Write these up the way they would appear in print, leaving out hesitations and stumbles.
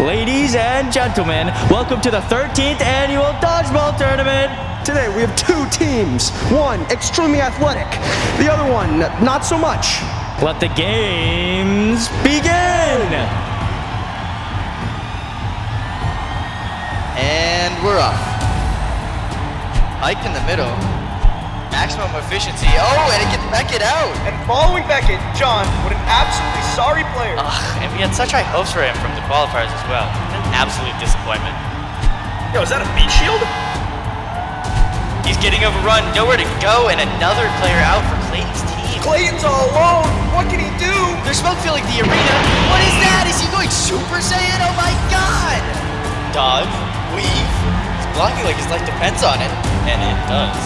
Ladies and gentlemen, welcome to the 13th annual Dodgeball Tournament. Today we have two teams. One extremely athletic, the other one not so much. Let the games begin! And we're off. Ike in the middle. Maximum efficiency. Oh, and it gets Beckett out. And following Beckett, John, what an absolutely sorry player. And we had such high hopes for him from the qualifiers as well. An absolute disappointment. Yo, is that a beat shield? He's getting overrun, nowhere to go, and another player out for Clayton's team. Clayton's all alone. What can he do? There's smoke filling the arena. What is that? Is he going Super Saiyan? Oh my god! Dodge, weave. He's blocking like his life depends on it, and it does.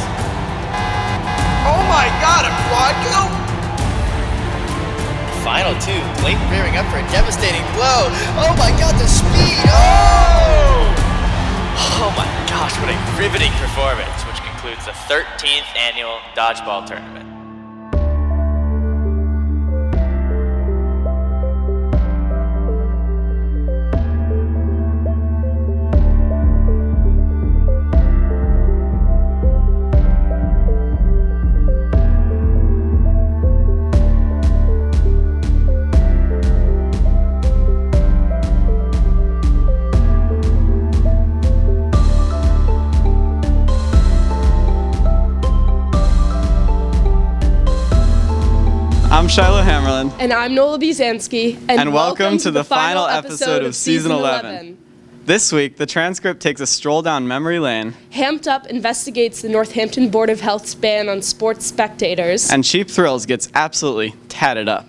Oh my god, a quad kill? Final two. Clayton rearing up for a devastating blow. Oh my god, the speed! Oh! Oh my gosh, what a riveting performance, which concludes the 13th annual Dodgeball Tournament. I'm Shiloh Hammerlin. And I'm Nola Bizansky. And welcome to the final episode of Season 11. This week, the Transcript takes a stroll down memory lane. Hamped Up investigates the Northampton Board of Health's ban on sports spectators. And Cheap Thrills gets absolutely tatted up.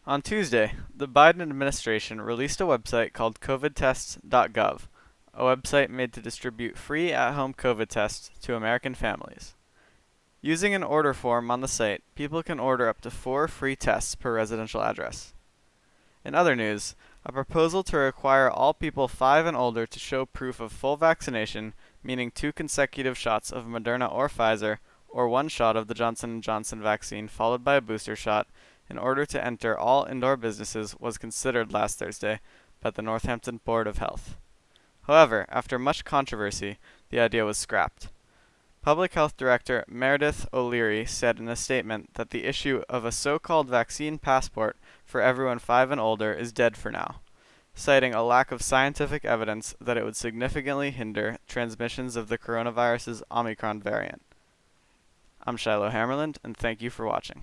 On Tuesday, the Biden administration released a website called covidtests.gov, a website made to distribute free at-home COVID tests to American families. Using an order form on the site, people can order up to 4 free tests per residential address. In other news, a proposal to require all people 5 and older to show proof of full vaccination, meaning 2 consecutive shots of Moderna or Pfizer, or 1 shot of the Johnson & Johnson vaccine followed by a booster shot, in order to enter all indoor businesses was considered last Thursday by the Northampton Board of Health. However, after much controversy, the idea was scrapped. Public Health Director Meredith O'Leary said in a statement that the issue of a so-called vaccine passport for everyone 5 and older is dead for now, citing a lack of scientific evidence that it would significantly hinder transmissions of the coronavirus's Omicron variant. I'm Shiloh Hammerland, and thank you for watching.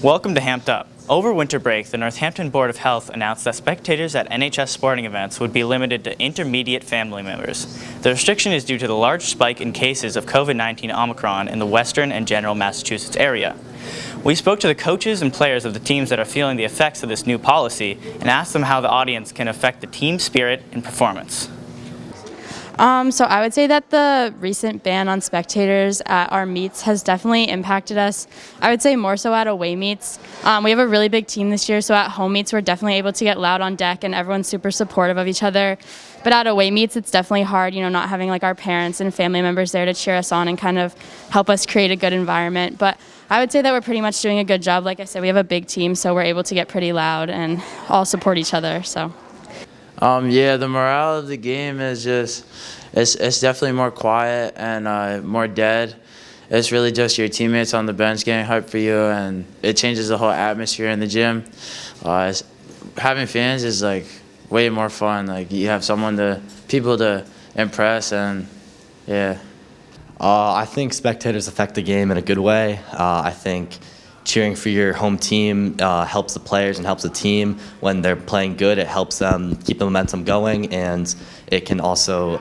Welcome to Hamped Up. Over winter break, the Northampton Board of Health announced that spectators at NHS sporting events would be limited to intermediate family members. The restriction is due to the large spike in cases of COVID-19 Omicron in the western and general Massachusetts area. We spoke to the coaches and players of the teams that are feeling the effects of this new policy and asked them how the audience can affect the team spirit and performance. So I would say that the recent ban on spectators at our meets has definitely impacted us. I would say more so at away meets. We have a really big team this year, so at home meets we're definitely able to get loud on deck and everyone's super supportive of each other. But at away meets it's definitely hard, not having like our parents and family members there to cheer us on and kind of help us create a good environment. But I would say that we're pretty much doing a good job. Like I said, we have a big team, so we're able to get pretty loud and all support each other. So. Yeah, the morale of the game is just, it's definitely more quiet and more dead. It's really just your teammates on the bench getting hyped for you, and it changes the whole atmosphere in the gym. Having fans is like way more fun. Like you have people to impress, and yeah. I think spectators affect the game in a good way. I think cheering for your home team helps the players and helps the team. When they're playing good, it helps them keep the momentum going, and it can also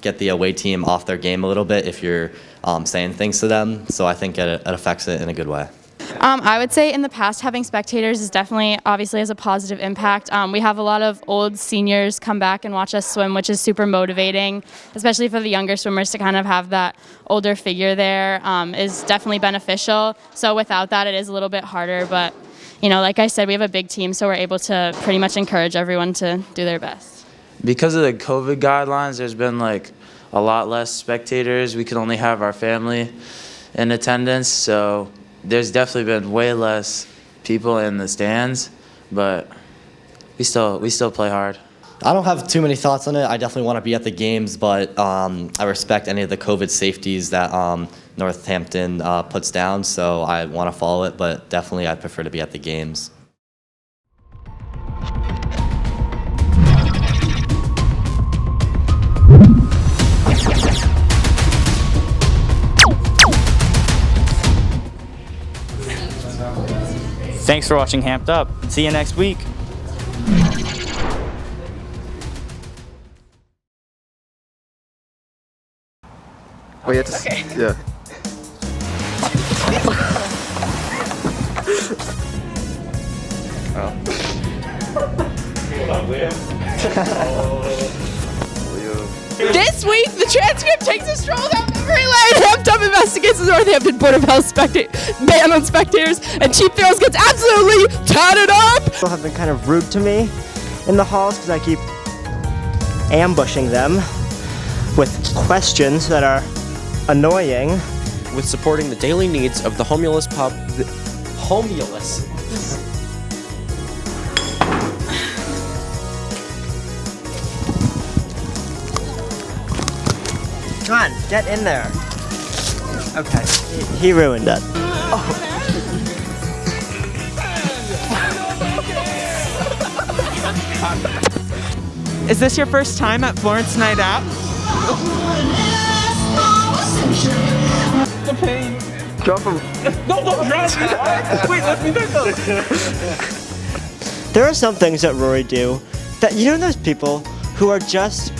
get the away team off their game a little bit if you're saying things to them. So I think it affects it in a good way. I would say in the past having spectators is definitely obviously has a positive impact. We have a lot of old seniors come back and watch us swim, which is super motivating, especially for the younger swimmers to kind of have that older figure there is definitely beneficial. So without that, it is a little bit harder. But, like I said, we have a big team, so we're able to pretty much encourage everyone to do their best. Because of the COVID guidelines, there's been like a lot less spectators. We can only have our family. in attendance, so there's definitely been way less people in the stands, but we still play hard. I don't have too many thoughts on it. I definitely want to be at the games, but I respect any of the COVID safeties that Northampton puts down, so I want to follow it, but definitely I prefer to be at the games. Thanks for watching Hamped Up. See you next week. Oh, you have to. Okay. Yeah. This week, the Transcript takes a stroll down memory lane. Hamped Up investigates the Northampton Board of Health ban on spectators, and Cheap Thrills gets absolutely tatted up. People have been kind of rude to me in the halls because I keep ambushing them with questions that are annoying. With supporting the daily needs of the homeless Come on, get in there. Okay, he ruined it. Is this your first time at Florence Night Out? The pain. Go from. No, don't drop me. Wait, let me back up. There are some things that Rory do that, you know, those people who are just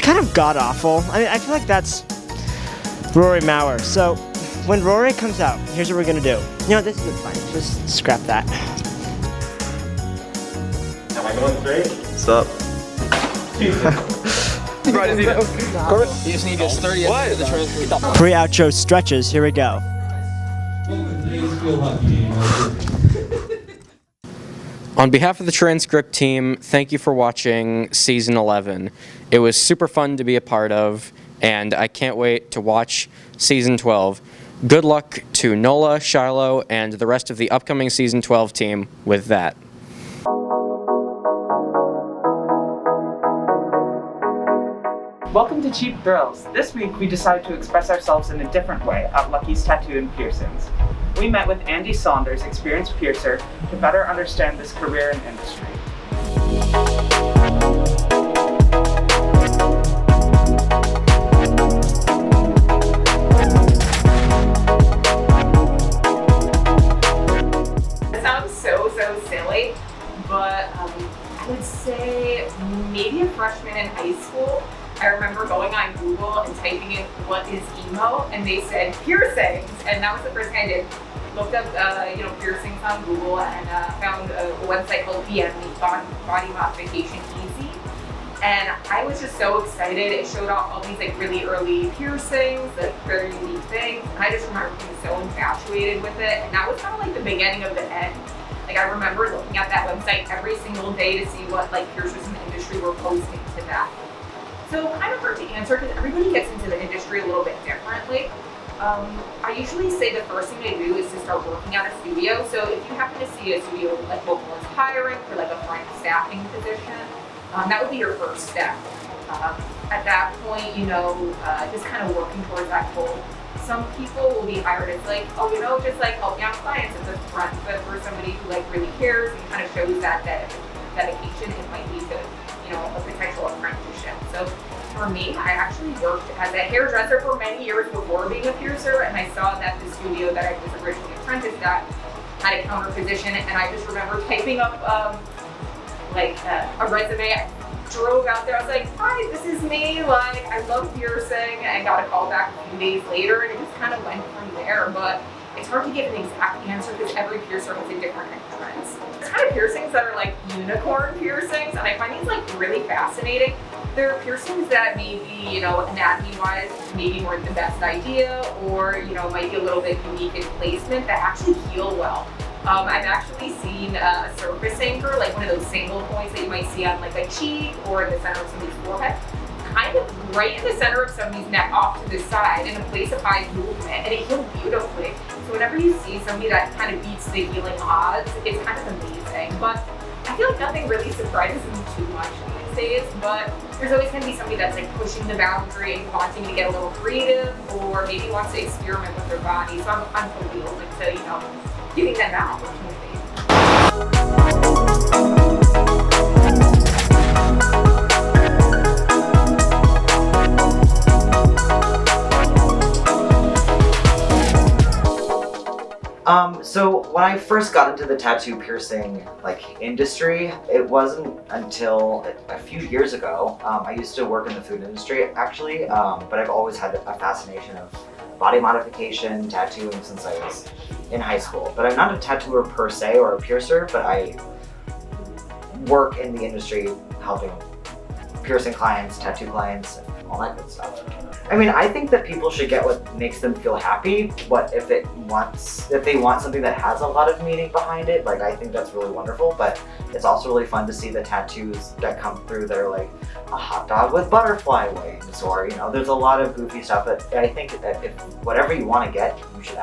kind of god awful. I mean, I feel like that's Rory Maurer. So when Rory comes out, here's what we're gonna do. You know, this is fine. Just scrap that. Am I going straight? What's up? You just need to get sturdy at the transcript. Pre-outro stretches. Here we go. On behalf of the Transcript team, thank you for watching Season 11. It was super fun to be a part of, and I can't wait to watch Season 12. Good luck to Nola, Shiloh, and the rest of the upcoming Season 12 team with that. Welcome to Cheap Thrills. This week we decided to express ourselves in a different way at Lucky's Tattoo and Piercings. We met with Andy Saunders, experienced piercer, to better understand this career and industry. It sounds so silly, but I would say maybe a freshman in high school. I remember going on Google and typing in what is emo, and they said piercings, and that was the first thing I did. Looked up, piercings on Google, and found a website called BME, Body Modification Easy, and I was just so excited. It showed off all these like really early piercings, like very unique things, and I just remember being so infatuated with it, and that was kind of like the beginning of the end. Like I remember looking at that website every single day to see what like piercers in the industry were posting to that. So kind of hard to answer because everybody gets into the industry a little bit differently. I usually say the first thing to do is to start working at a studio. So if you happen to see a studio like local is hiring for like a front staffing position, that would be your first step. At that point, just kind of working towards that goal. Some people will be hired as like, just like help me out clients at the front. But for somebody who like really cares and kind of shows that dedication, it might lead to a potential apprenticeship. So for me, I actually worked as a hairdresser for many years before being a piercer, and I saw that the studio that I was originally apprenticed at had a counter position, and I just remember typing up a resume. I drove out there, I was like, hi, this is me, like I love piercing, and got a call back a few days later, and it just kind of went from there. But it's hard to give an exact answer because every piercer has a different entrance. There's kind of piercings that are like unicorn piercings, and I find these like really fascinating. There are piercings that may be, anatomy-wise, maybe weren't the best idea, or might be a little bit unique in placement that actually heal well. I've actually seen a surface anchor, like one of those single points that you might see on like a cheek or in the center of somebody's forehead, kind of right in the center of somebody's neck off to the side in a place of high movement, and it healed beautifully. So whenever you see somebody that kind of beats the healing odds, it's kind of amazing. But I feel like nothing really surprises me too much these days, but there's always going to be somebody that's like pushing the boundary and wanting to get a little creative, or maybe wants to experiment with their body. So I'm totally open to, giving them that opportunity. So when I first got into the tattoo piercing industry, it wasn't until a few years ago. I used to work in the food industry actually, but I've always had a fascination of body modification, tattooing since I was in high school. But I'm not a tattooer per se or a piercer, but I work in the industry helping piercing clients, tattoo clients, and all that good stuff. I mean, I think that people should get what makes them feel happy. If they want something that has a lot of meaning behind it, I think that's really wonderful. But it's also really fun to see the tattoos that come through that are like a hot dog with butterfly wings, or there's a lot of goofy stuff that I think that if whatever you want to get, you should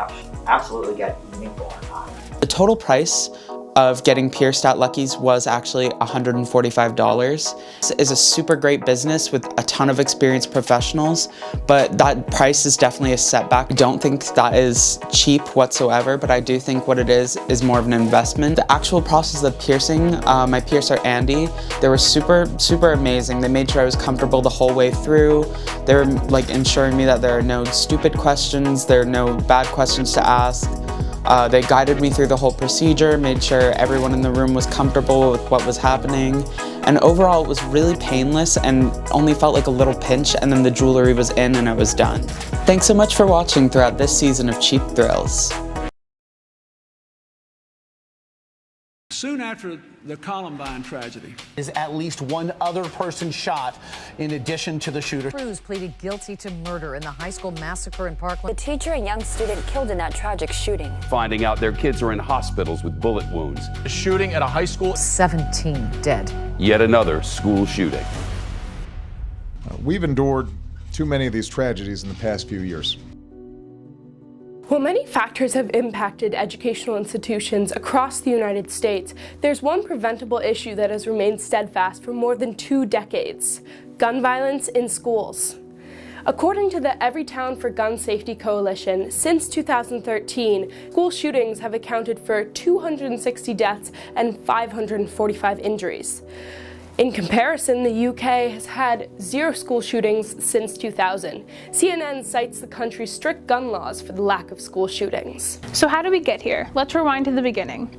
absolutely get meaningful or not. The total price of getting pierced at Lucky's was actually $145. This is a super great business with a ton of experienced professionals, but that price is definitely a setback. I don't think that is cheap whatsoever, but I do think what it is more of an investment. The actual process of piercing, my piercer Andy, they were super amazing. They made sure I was comfortable the whole way through. They were ensuring me that there are no stupid questions, there are no bad questions to ask. They guided me through the whole procedure, made sure everyone in the room was comfortable with what was happening, and overall it was really painless and only felt like a little pinch, and then the jewelry was in and it was done. Thanks so much for watching throughout this season of Cheap Thrills. Soon after the Columbine tragedy, is at least one other person shot in addition to the shooter. Crews pleaded guilty to murder in the high school massacre in Parkland. The teacher and young student killed in that tragic shooting. Finding out their kids are in hospitals with bullet wounds. A shooting at a high school. 17 dead. Yet another school shooting. We've endured too many of these tragedies in the past few years. While many factors have impacted educational institutions across the United States, there's one preventable issue that has remained steadfast for more than 2 decades: gun violence in schools. According to the Everytown for Gun Safety Coalition, since 2013, school shootings have accounted for 260 deaths and 545 injuries. In comparison, the UK has had 0 school shootings since 2000. CNN cites the country's strict gun laws for the lack of school shootings. So how did we get here? Let's rewind to the beginning.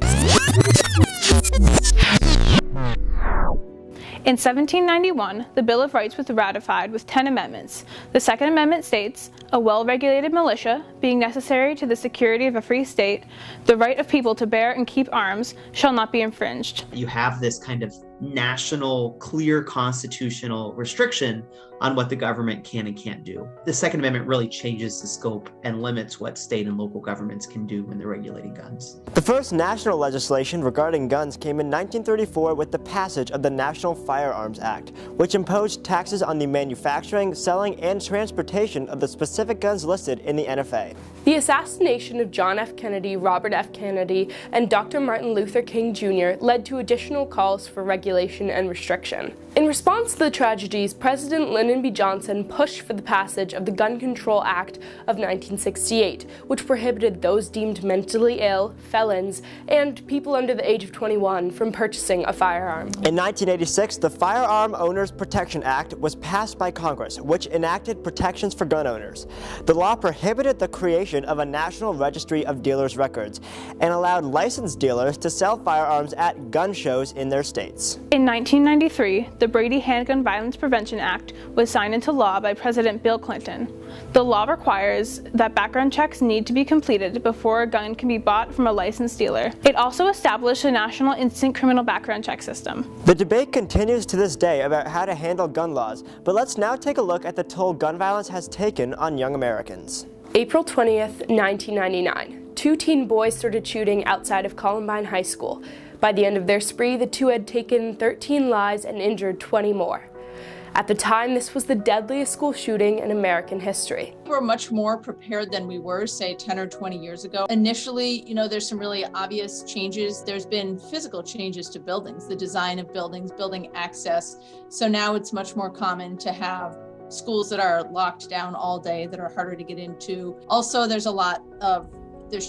In 1791, the Bill of Rights was ratified with 10 amendments. The Second Amendment states, a well-regulated militia, being necessary to the security of a free state, the right of people to bear and keep arms shall not be infringed. You have this kind of national, clear constitutional restriction on what the government can and can't do. The Second Amendment really changes the scope and limits what state and local governments can do when they're regulating guns. The first national legislation regarding guns came in 1934 with the passage of the National Firearms Act, which imposed taxes on the manufacturing, selling, and transportation of the specific guns listed in the NFA. The assassination of John F. Kennedy, Robert F. Kennedy, and Dr. Martin Luther King Jr. led to additional calls for regulation and restriction. In response to the tragedies, President Lyndon B. Johnson pushed for the passage of the Gun Control Act of 1968, which prohibited those deemed mentally ill, felons, and people under the age of 21 from purchasing a firearm. In 1986, the Firearm Owners Protection Act was passed by Congress, which enacted protections for gun owners. The law prohibited the creation of a national registry of dealers' records and allowed licensed dealers to sell firearms at gun shows in their states. In 1993, the Brady Handgun Violence Prevention Act was signed into law by President Bill Clinton. The law requires that background checks need to be completed before a gun can be bought from a licensed dealer. It also established a national instant criminal background check system. The debate continues to this day about how to handle gun laws, but let's now take a look at the toll gun violence has taken on young Americans. April 20th, 1999. 2 teen boys started shooting outside of Columbine High School. By the end of their spree, the two had taken 13 lives and injured 20 more. At the time, this was the deadliest school shooting in American history. We're much more prepared than we were, say, 10 or 20 years ago. Initially, there's some really obvious changes. There's been physical changes to buildings, the design of buildings, building access. So now it's much more common to have schools that are locked down all day, that are harder to get into. Also, there's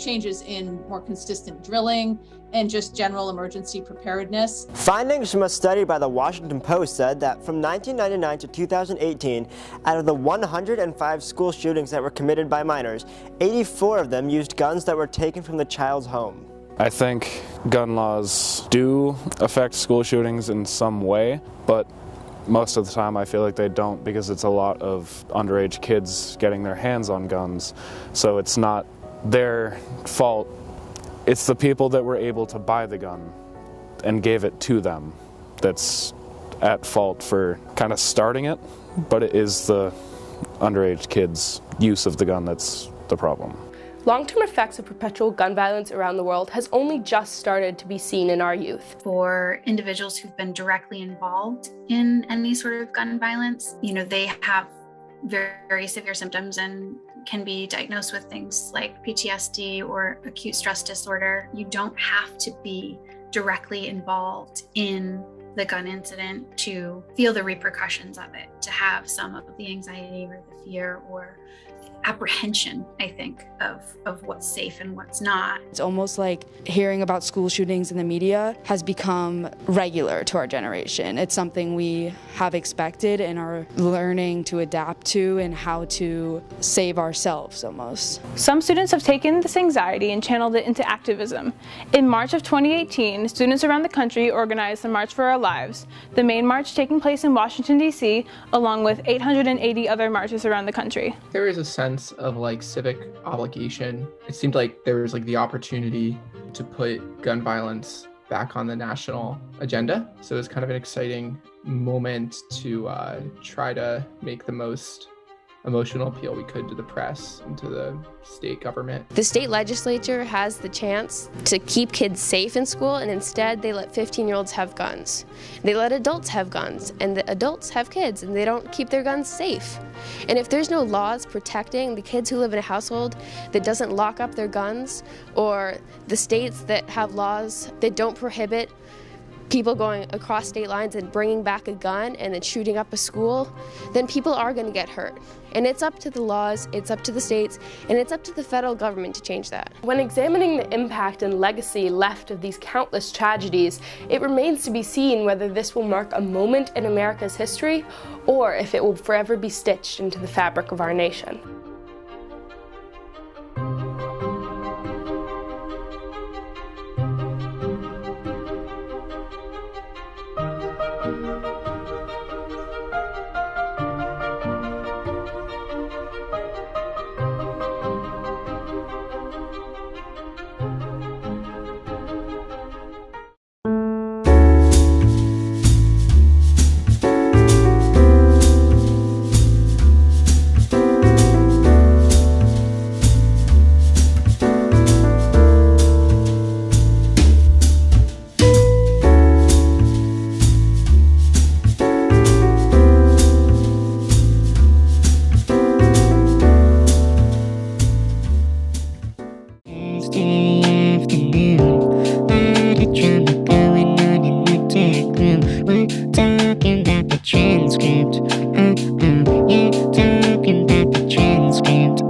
changes in more consistent drilling and just general emergency preparedness. Findings from a study by the Washington Post said that from 1999 to 2018, out of the 105 school shootings that were committed by minors, 84 of them used guns that were taken from the child's home. I think gun laws do affect school shootings in some way, but most of the time I feel like they don't, because it's a lot of underage kids getting their hands on guns, so it's not their fault. It's the people that were able to buy the gun and gave it to them that's at fault for kind of starting it, but it is the underage kids' use of the gun that's the problem. Long-term effects of perpetual gun violence around the world has only just started to be seen in our youth. For individuals who've been directly involved in any sort of gun violence, they have very severe symptoms and can be diagnosed with things like PTSD or acute stress disorder. You don't have to be directly involved in the gun incident to feel the repercussions of it, to have some of the anxiety or the fear or apprehension, I think, of what's safe and what's not. It's almost like hearing about school shootings in the media has become regular to our generation. It's something we have expected and are learning to adapt to, and how to save ourselves almost. Some students have taken this anxiety and channeled it into activism. In March of 2018, students around the country organized the March for Our Lives, the main march taking place in Washington, D.C., along with 880 other marches around the country. There is a sense of civic obligation. It seemed like there was the opportunity to put gun violence back on the national agenda. So it was kind of an exciting moment to try to make the most emotional appeal we could to the press and to the state government. The state legislature has the chance to keep kids safe in school, and instead they let 15-year-olds have guns. They let adults have guns, and the adults have kids, and they don't keep their guns safe. And if there's no laws protecting the kids who live in a household that doesn't lock up their guns, or the states that have laws that don't prohibit people going across state lines and bringing back a gun and then shooting up a school, then people are going to get hurt. And it's up to the laws, it's up to the states, and it's up to the federal government to change that. When examining the impact and legacy left of these countless tragedies, it remains to be seen whether this will mark a moment in America's history, or if it will forever be stitched into the fabric of our nation. We're talking about the transcript. You're talking about the transcript.